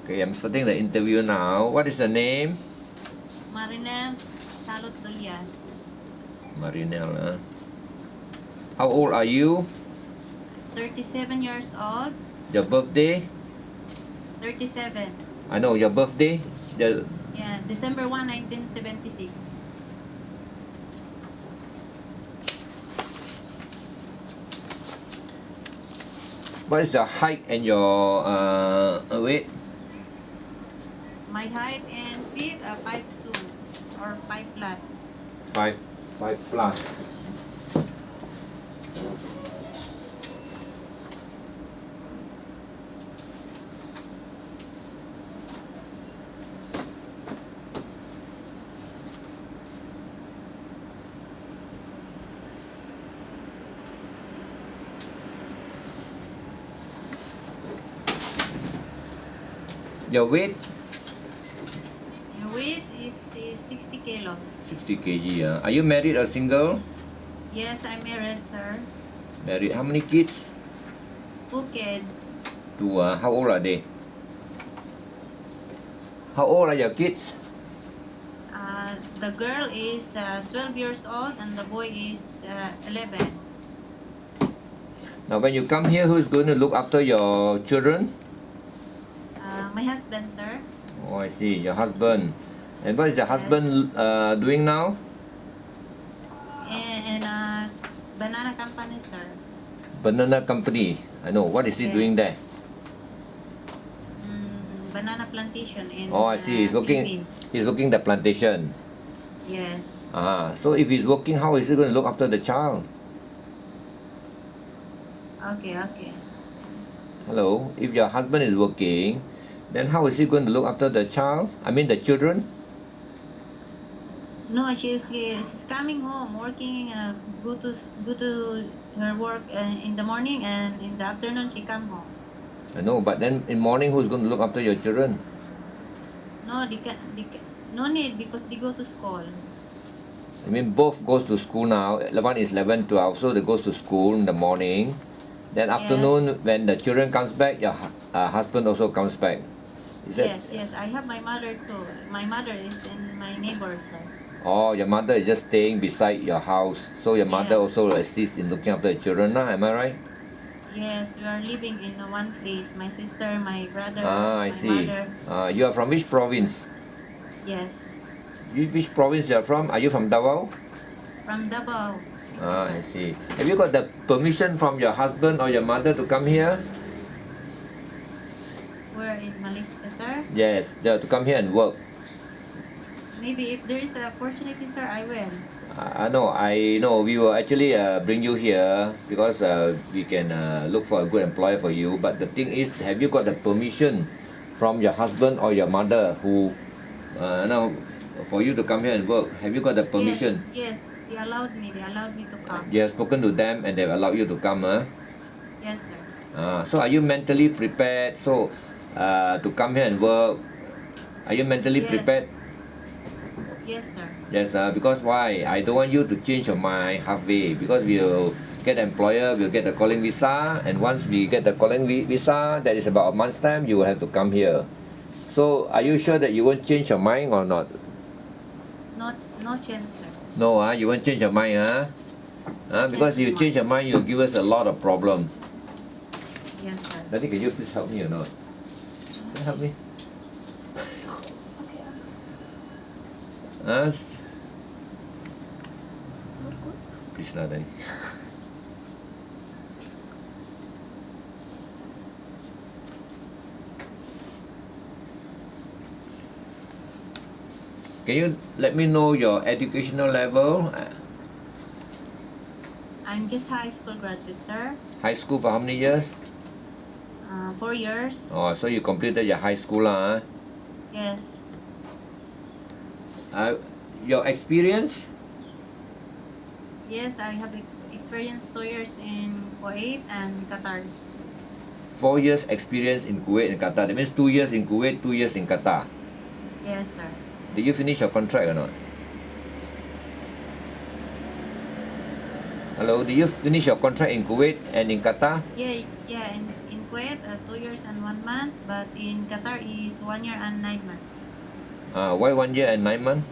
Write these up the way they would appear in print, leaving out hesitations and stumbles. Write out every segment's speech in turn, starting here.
Okay, I'm starting the interview now. What is the name? Marinel Salot Dolias. Marinel. How old are you? 37 years old. Your birthday? 37. I know your birthday. Yeah, December 1, 1976. What is your height and your weight? My height and feet are 5'2" or 5 flat. 5 plus. Your weight? Your weight is 60 kilo. 60 kg. Are you married or single? Yes, I'm married, sir. Married. How many kids? 2 kids. 2. How old are they? How old are your kids? The girl is 12 years old and the boy is 11. Now when you come here, who is going to look after your children? My husband, sir. Oh, I see. Your husband. And what is your husband doing now? In a banana company, sir. Banana company. I know. What is he doing there? Banana plantation in Oh, I see. Philippines. He's looking the plantation. Yes. So if he's working, how is he going to look after the child? Okay. Hello. If your husband is working, then how is he going to look after the child? I mean the children? No, she's coming home, working. Go to her work in the morning, and in the afternoon she come home. I know, but then in morning, who's going to look after your children? No, no need because they go to school. I mean, both goes to school now. One is 11, 12, so they goes to school in the morning. Then afternoon, when the children comes back, your husband also comes back. Is that? Yes. I have my mother too. My mother is in my neighbor, sir. Oh, your mother is just staying beside your house, so your mother Yeah. also assists in looking after the children. Am I right? Yes, we are living in one place. My sister, my brother, I my see. mother. You are from which province? Yes, Which province you are from? Are you from Davao? from Davao. I see. Have you got the permission from your husband or your mother to come here? Where in Malaysia, sir? Yes, to come here and work. Maybe if there is an opportunity, sir, I will. I know. We will actually bring you here because we can look for a good employer for you. But the thing is, have you got the permission from your husband or your mother who, for you to come here and work? Have you got the permission? Yes, they allowed me. They allowed me to come. You have spoken to them and they've allowed you to come, Yes, sir. So are you mentally prepared? To come here and work, are you mentally Yes. prepared? Yes, sir. Yes, because why? I don't want you to change your mind halfway because we'll get an employer, we'll get the calling visa, and once we get the calling visa, that is about a month's time, you will have to come here. So, are you sure that you won't change your mind or not? No chance, sir. No, you won't change your mind, because you change your mind, you'll give us a lot of problem. Yes, sir. Daddy, can you please help me or not? Can you help me? Please lah, Daddy. Can you let me know your educational level? I'm just high school graduate, sir. High school for how many years? 4 years. Oh, so you completed your high school lah. Yes. Your experience? Yes, I have experienced 2 years in Kuwait and Qatar. 4 years experience in Kuwait and Qatar. That means 2 years in Kuwait, 2 years in Qatar. Yes, sir. Did you finish your contract or not? Hello, did you finish your contract in Kuwait and in Qatar? Yeah. In Kuwait 2 years and 1 month, but in Qatar is 1 year and 9 months. Why 1 year and 9 months?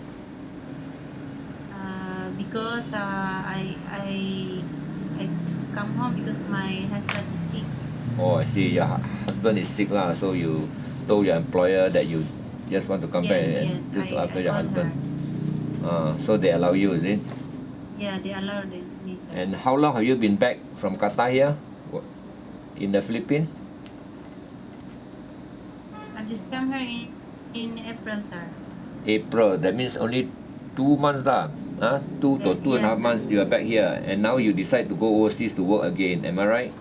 Because I come home because my husband is sick. Oh, I see. Your husband is sick lah, so you told your employer that you just want to come back Yes, and yes. look after I your called husband. her. So they allow you, is it? Yeah, they allowed me, sir. And how long have you been back from Qatar here? In the Philippines? I just come here in April, sir. April. That means only 2 months lah. 2 to 2.5 Yes, sir. months you are back here, and now you decide to go overseas to work again. Am I right?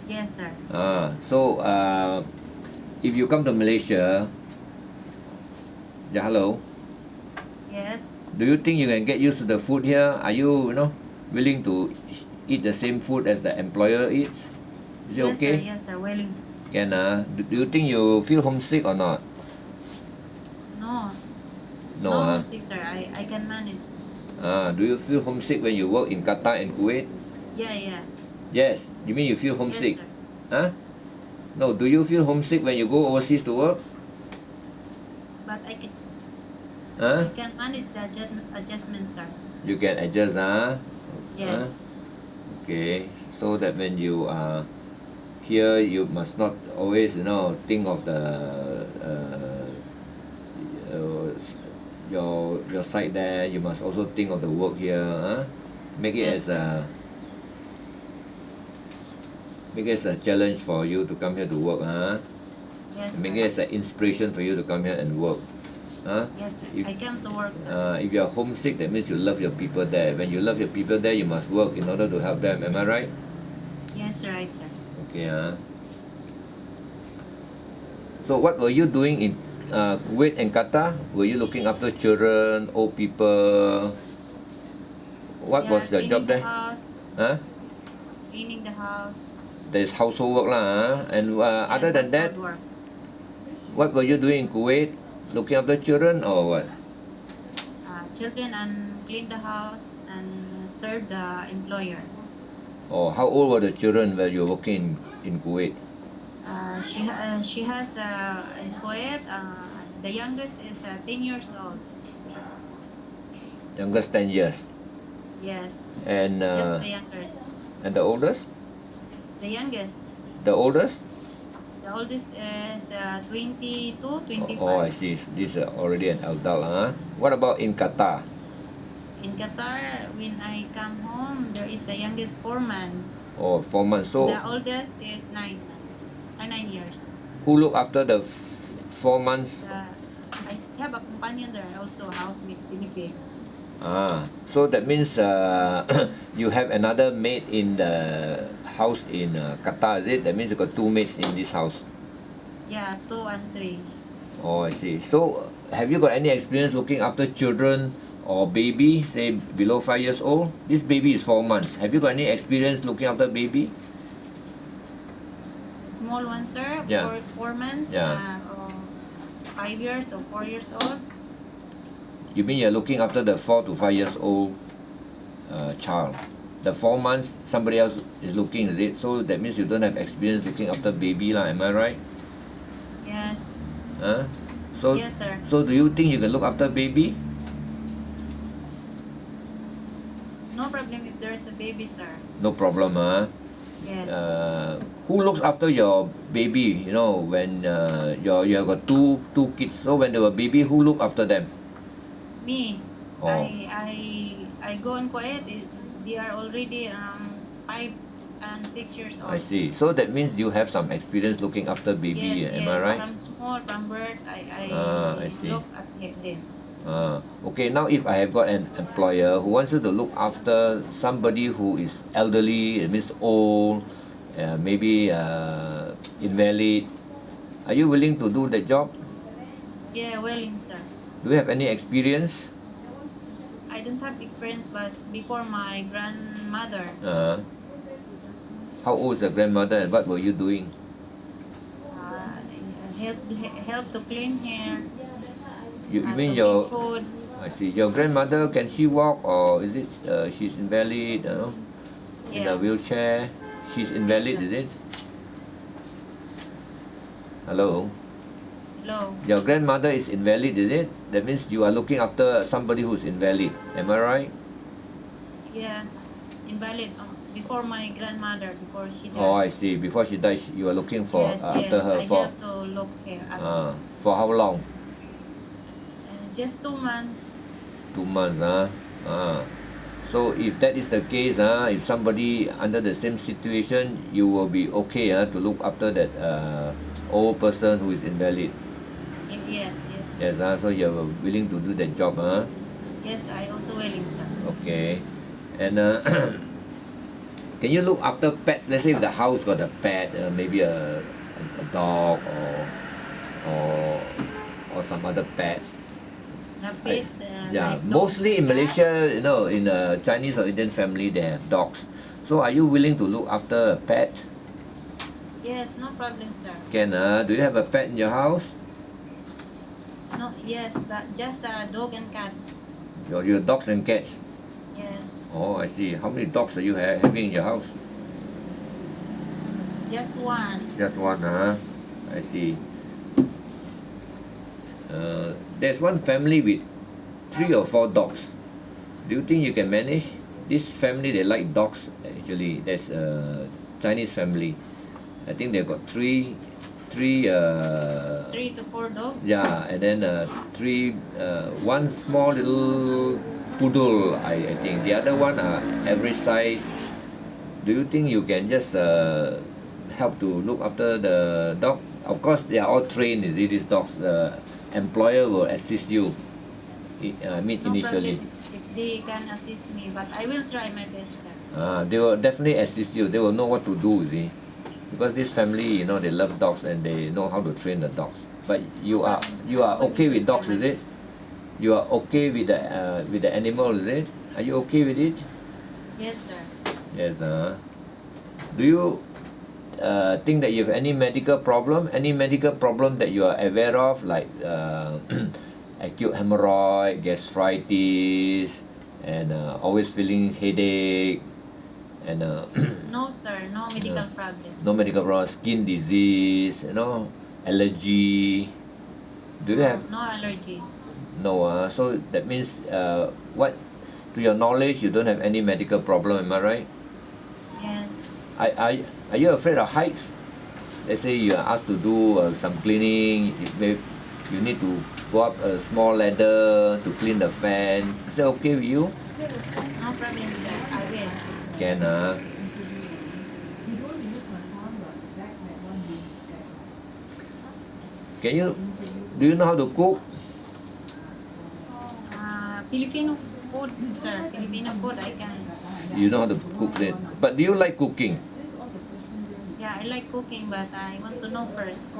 Yes, sir. So if you come to Malaysia, yeah, hello. Yes. Do you think you can get used to the food here? Are you willing to eat the same food as the employer eats? Is it Yes, okay? sir. Yes, sir. Willing. Can do you think you feel homesick or not? No. No, No, homesick, sir. I can manage. Do you feel homesick when you work in Qatar and Kuwait? Yeah, yeah. Yes. You mean you feel Yes, homesick? sir. Huh? No. Do you feel homesick when you go overseas to work? But I Huh? can manage the adjustment, sir. You can adjust, Yes. Okay. So that when you are here, you must not always, think of the uh, your side there. You must also think of the work here. Make it Yes, as a make it as a challenge for you to come here to work. Yes, Make sir. it as an inspiration for you to come here and work. Yes, sir. If I come to work, sir. if you are homesick, that means you love your people there. When you love your people there, you must work in order to help them. Am I right? Yes, right, sir. Okay. So what were you doing in Kuwait and Qatar? Were you looking after children, old people? What Yeah, was your cleaning job the there? house. Huh? Cleaning the house. There's household work lah. And Yeah, other than that, household work. what were you doing in Kuwait? Looking after children or what? Children and clean the house and serve the employer. Or how old were the children when you were working in Kuwait? She has in Kuwait. The youngest is 10 years old. Youngest 10 years. Yes. And Just the youngest. and the oldest? The youngest. The oldest? The oldest is 22, 25. Oh, I see. This is already an adult. What about in Qatar? In Qatar, when I come home, there is the youngest 4 months. Oh, 4 months. So The oldest is 9 months. 9 years. who look after the 4 months? I have a companion there, also a housemate, Philippine. So that means you have another maid in the house in Qatar, is it? That means you got 2 maids in this house. Yeah, 2 and 3. Oh, I see. So have you got any experience looking after children or baby, say below 5 years old? This baby is 4 months. Have you got any experience looking after baby? Small one, sir, Yeah. 4 months, Yeah. 5 years or 4 years old. You mean you're looking after the 4 to 5 years old child? The 4 months somebody else is looking, is it? So that means you don't have experience looking after baby lah, am I right? Yes. So Yes, sir. so do you think you can look after baby? No problem if there's a baby, sir. No problem, Yes. who looks after your baby? When you have got two kids. So when they were baby, who look after them? Me. Oh. I go in Kuwait. They are already 5 and 6 years old. I see. So that means you have some experience looking after baby. Yes, Am yes. I right? From small, from birth, I I see. look at them. Okay, now if I have got an employer who wants you to look after somebody who is elderly, it means old, maybe invalid, are you willing to do the job? Yeah, willing, sir. Do you have any experience? I don't have experience, but before my grandmother, How old is the grandmother and what were you doing? help to clean hair. You mean to your... make food. I see. Your grandmother, can she walk or is it she's invalid, in a Yeah. wheelchair? She's invalid, is it? Hello. Hello. Your grandmother is invalid, is it? That means you are looking after somebody who's invalid. Am I right? Yeah, invalid. Before my grandmother, before she Oh, I died. see. Before she died, you are looking for Yes, after yes. her I for have to look here after. for how long? Just 2 months. 2 months, So if that is the case, if somebody under the same situation, you will be okay, to look after that old person who is invalid. Yes, yes. Yes, so you're willing to do that job, Yes, I also willing, sir. Okay. And can you look after pets? Let's say if the house got a pet, maybe a dog or or some other pets. The I, pets, yeah, like dogs mostly and in cats. Malaysia, in a Chinese or Indian family, they have dogs. So are you willing to look after a pet? Yes, no problem, sir. Can do you have a pet in your house? No, yes, that just dog and cats. Your dogs and cats. Yes, Oh, I see. How many dogs are you having in your house? just one. Just one, I see. There's one family with 3 or 4 dogs. Do you think you can manage? This family, they like dogs actually. There's a Chinese family. I think they've got three 3 to 4 dogs. yeah, and then three one small little poodle, I think. The other one are average size. Do you think you can just help to look after the dog? Of course, they are all trained, you see, these dogs. The employer will assist you, I mean, No initially. problem if they can assist me, but I will try my best, sir. They will definitely assist you. They will know what to do, you see. Because this family, they love dogs and they know how to train the dogs. But you are okay with dogs, is it? You are okay with the animal, is it? Are you okay with it? Yes, sir. Yes. Do you think that you have any medical problem? Any medical problem that you are aware of, like acute hemorrhoid, gastritis, and always feeling headache, and No, sir. No medical problem. no medical problem, skin disease, allergy. Do you have No allergy. no? So that means what? To your knowledge, you don't have any medical problem. Am I right? Yes. Are you afraid of heights? Let's say you are asked to do some cleaning. You need to go up a small ladder to clean the fan. Is that okay with you? No problem, sir. I will. Can Can you? Do you know how to cook? Filipino food, sir. Filipino food, I can. You know how to cook it. But do you like cooking? Yeah, I like cooking, but I want to know first.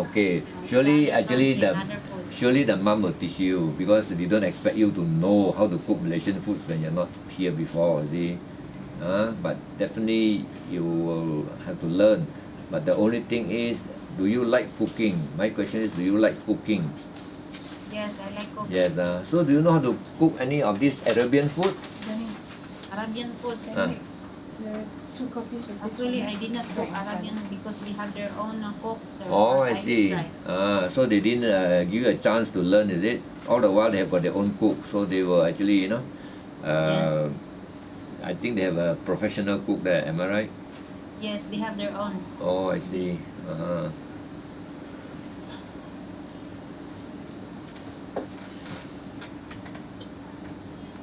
Okay. Surely, actually, Other foods. surely the mom will teach you because they don't expect you to know how to cook Malaysian foods when you're not here before. See, but definitely you will have to learn. But the only thing is, do you like cooking? My question is, do you like cooking? Yes, I like cooking. Yes. So do you know how to cook any of this Arabian food? Arabian food. Actually, I did not cook Arabian because they have their own cook, sir. Oh, But I see. will try. So they didn't give you a chance to learn, is it? All the while they have got their own cook, so they will actually, Yes. I think they have a professional cook there. Am I right? Yes, they have their own. Oh, I see.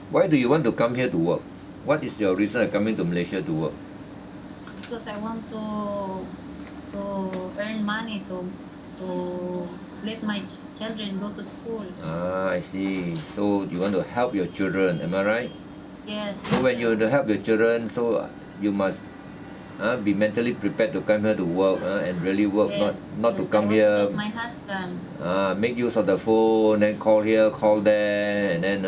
Why do you want to come here to work? What is your reason of coming to Malaysia to work? Because I want to earn money to let my children go to school. I see. So you want to help your children, am I right? Yes. So when you want to help your children, so you must be mentally prepared to come here to work and really work, Yes, not to yes, come I want here, to help my husband. make use of the phone, then call here, call there, and then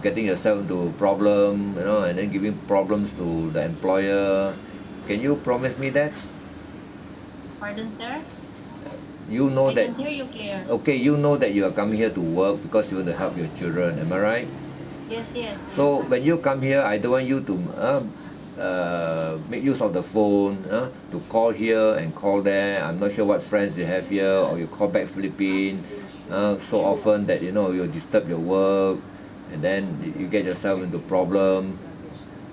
getting yourself into problem, and then giving problems to the employer. Can you promise me that? Pardon, sir? You know I that. can hear you clear. Okay, you know that you are coming here to work because you want to help your children. Am I right? Yes, yes. So yes, when you come here, I don't want you to make use of the phone to call here and call there. I'm not sure what friends you have here, or you call back Philippines so often that you disturb your work, and then you get yourself into problem.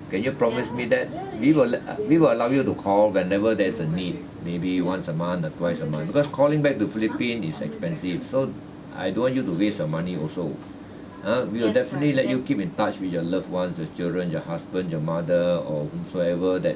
Can you promise me that we will allow you to call whenever there's a need, maybe once a month or twice a month, because calling back to Philippines is expensive. So I don't want you to waste your money also. We will Yes, definitely sir. let you Yes. keep in touch with your loved ones, your children, your husband, your mother, or whomsoever that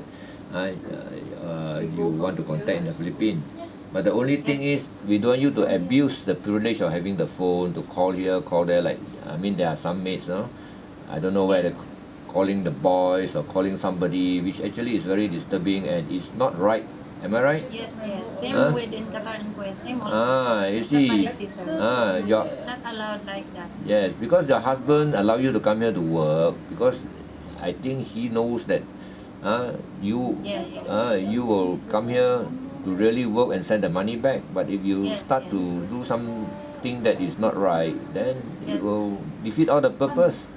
you want to contact in the Philippines. But the only thing is, we don't want you to abuse the privilege of having the phone to call here, call there. Like, I mean, there are some mates, I don't know where Yes. they're calling the boys or calling somebody, which actually is very disturbing and it's not right. Am I right? Yes, yes. Same Huh? with in Qatar and Kuwait. Same also. You It's a see, policy, sir. your Not allowed like that. yes, because your husband allow you to come here to work because I think he knows that you Yeah, yeah. you will come here to really work and send the money back. But if you Yes, start yes. to do something that is not right, then it Yes. will defeat all the purpose.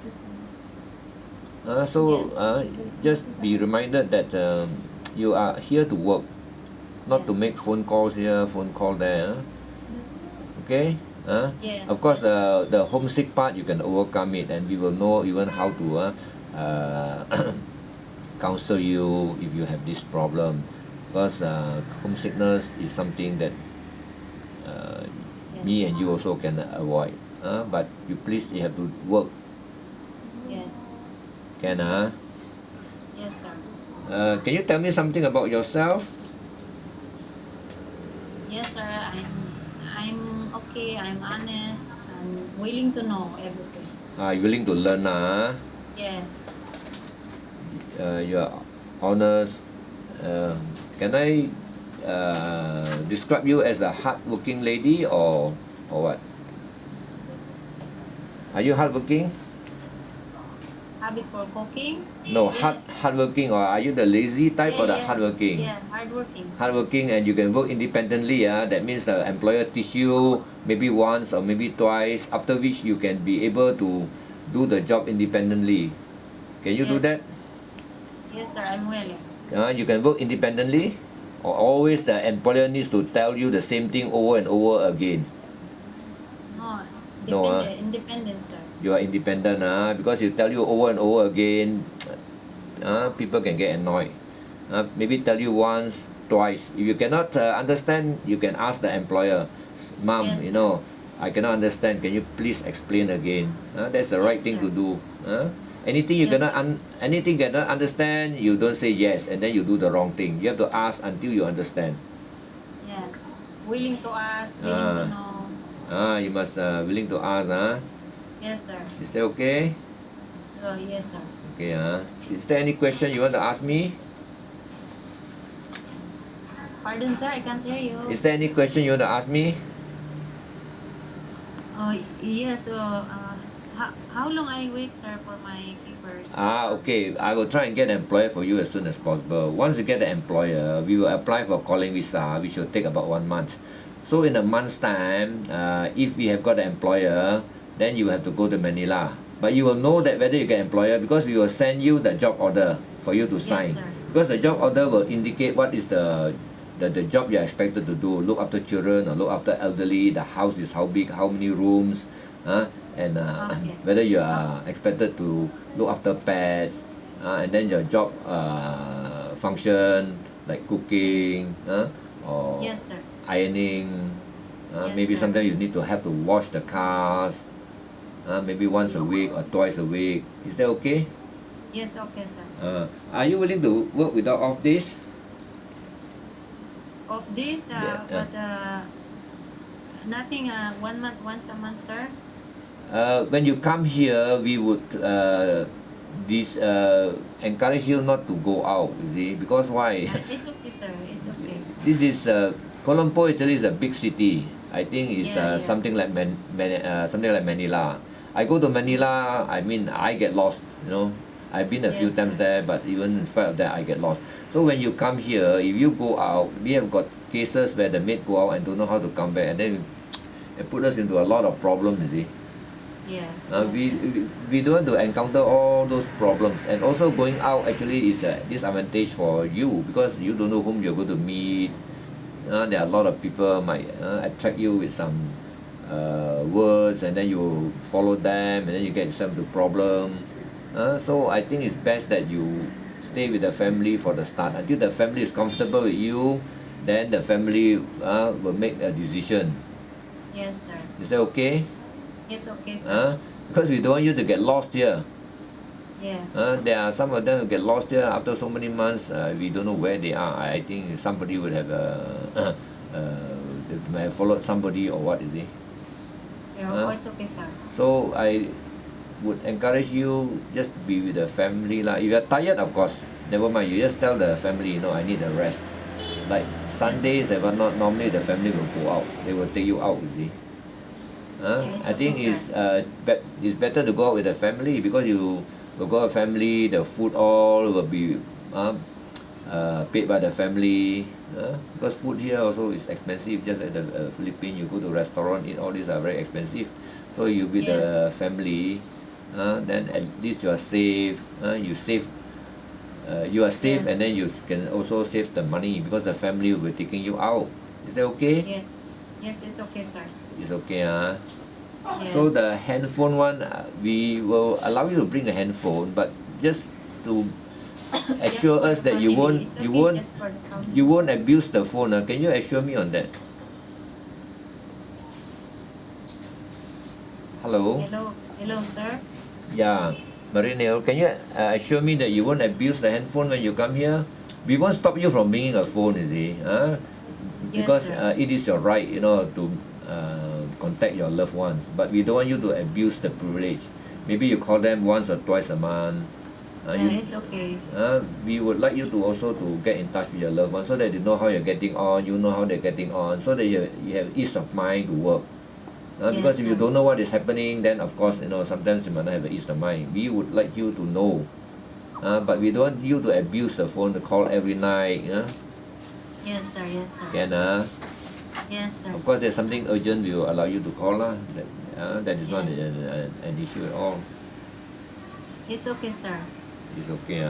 So just be reminded that you are here to work, not to Yes. make phone calls here, phone call there. Okay? Yes. Of course, the homesick part you can overcome it, and we will know even how to counsel you if you have this problem. Because homesickness is something that Yes. me and you also can avoid. But you have to work. Yes. Can Yes, sir. Can you tell me something about yourself? Yes, sir. I'm okay. I'm honest. I'm willing to know everything. You're willing to learn, Yes. you're honest. Can I describe you as a hardworking lady or what? Are you hardworking? Habit for cooking. No, Yes. hardworking, or are you the lazy type or the hardworking? Yeah, hardworking. Hardworking, and you can work independently. That means the employer teach you maybe once or maybe twice, after which you can be able to do the job independently. Can you do Yes. that? Yes, sir. I'm willing. You can work independently, or always the employer needs to tell you the same thing over and over again. No, No, independent, sir. you are independent, because you tell you over and over again, people can get annoyed. Maybe tell you once, twice. If you cannot understand, you can ask the employer, Mom, Yes, I cannot understand. Can you please explain again? That's the right Yes, thing sir. to do. Anything you Yes, cannot anything you cannot understand, you don't say yes, and then you do the wrong thing. You have to ask until you understand. Yeah. Willing to ask, willing to Ah, know. you must willing to ask. Yes, sir. Is that okay? So, yes, sir. Okay. Is there any question you want to ask me? Pardon, sir. I can't hear you. Is there any question you want to ask me? Oh, yes. So, how long I wait, sir, for my papers? Okay. I will try and get an employer for you as soon as possible. Once you get the employer, we will apply for calling visa, which will take about 1 month. So in a month's time, if we have got an employer, then you have to go to Manila. But you will know that whether you get employer because we will send you the job order for you to sign. Yes, sir. Because the job order will indicate what is the job you're expected to do. Look after children or look after elderly. The house is how big, how many rooms, and Okay. whether you are expected to look after pets, and then your job function like cooking, or Yes, sir. ironing. Yes, Maybe sir. sometimes you need to help to wash the cars. Maybe once a week or twice a week. Is that okay? Yes, okay, sir. Are you willing to work without off days? Of this, Yeah, but nothing. 1 month, once a month, sir. When you come here, we would encourage you not to go out. You see, because why? It's okay, sir. It's okay. This is Kuala Lumpur actually is a big city. I think it's Yeah, yeah. something like something like Manila. I go to Manila, I mean I get lost. I've been a few Yes, times sir. there, but even in spite of that, I get lost. So when you come here, if you go out, we have got cases where the maid go out and don't know how to come back, and then it put us into a lot of problems. You see. Yeah. We don't want to encounter all those problems, and also going out actually is a disadvantage for you because you don't know whom you're going to meet. There are a lot of people might attract you with some words, and then you follow them, and then you get yourself into problem. So I think it's best that you stay with the family for the start until the family is comfortable with you. Then the family will make a decision. Yes, sir. Is that okay? It's okay, sir. Because we don't want you to get lost here. Yeah. There are some of them who get lost here after so many months. We don't know where they are. I think somebody would have they might have followed somebody or what is it? Yeah, Huh? oh, it's okay, sir. So I would encourage you just to be with the family lah. If you're tired, of course, never mind. You just tell the family, I need a rest. Like Sundays and whatnot, normally the family will go out. They will take you out, you see. Yeah, it's I think okay, it's better to go out with the family because you will go out with family, the food all will be paid by the family. Because food here also is expensive. Just at the Philippines, you go to restaurant, eat all these are very expensive. So you with the family, then at least you are safe. You are safe, Yeah. and then you can also save the money because the family will be taking you out. Is that okay? Yeah. Yes, it's okay, sir. It's okay, Yes. So the handphone one, we will allow you to bring a handphone, but just to assure us that you won't you won't abuse the phone. Can you assure me on that? Hello? Hello, sir. Yeah, Marinel, can you assure me that you won't abuse the handphone when you come here? We won't stop you from bringing a phone, you see, because sir. it is your right, to contact your loved ones. But we don't want you to abuse the privilege. Maybe you call them once or twice a month. It's okay. We would like you to also to get in touch with your loved ones so that they know how you're getting on, you know how they're getting on, so that you have ease of mind to work. Because if you sir. don't know what is happening, then of course sometimes you might not have the ease of mind. We would like you to know, but we don't want you to abuse the phone to call every night. Yes, sir. Yes, sir. Can Yes, sir. Of course, there's something urgent, we will allow you to call lah. That is not an issue at all. It's okay, sir. It's okay,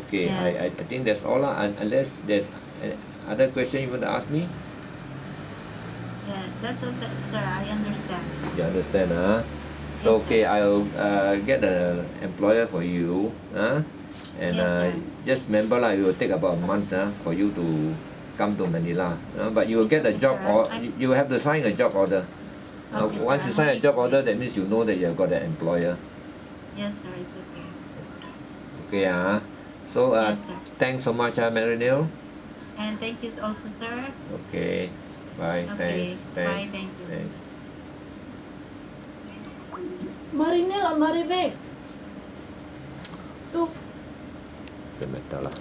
Okay, Yeah. I think that's all lah. Unless there's other question you want to ask me. Yeah, that's okay, sir. I understand. You understand, So Yes, okay, I'll get an employer for you, and Yes, sir. just remember lah, it will take about a month, for you to come to Manila. But you will get a Yes, job, sir. or you will have to sign a job order. Okay, Once sir. you sign a job order, that means you know that you have got an employer. Yes, sir. It's okay. Okay, so Yes, sir. thanks so much, Marinil. And thank you also, sir. Okay, bye. Okay, Thanks. bye, thank you. Thanks. Marinel or Maribek? Tuh. Doesn't matter lah.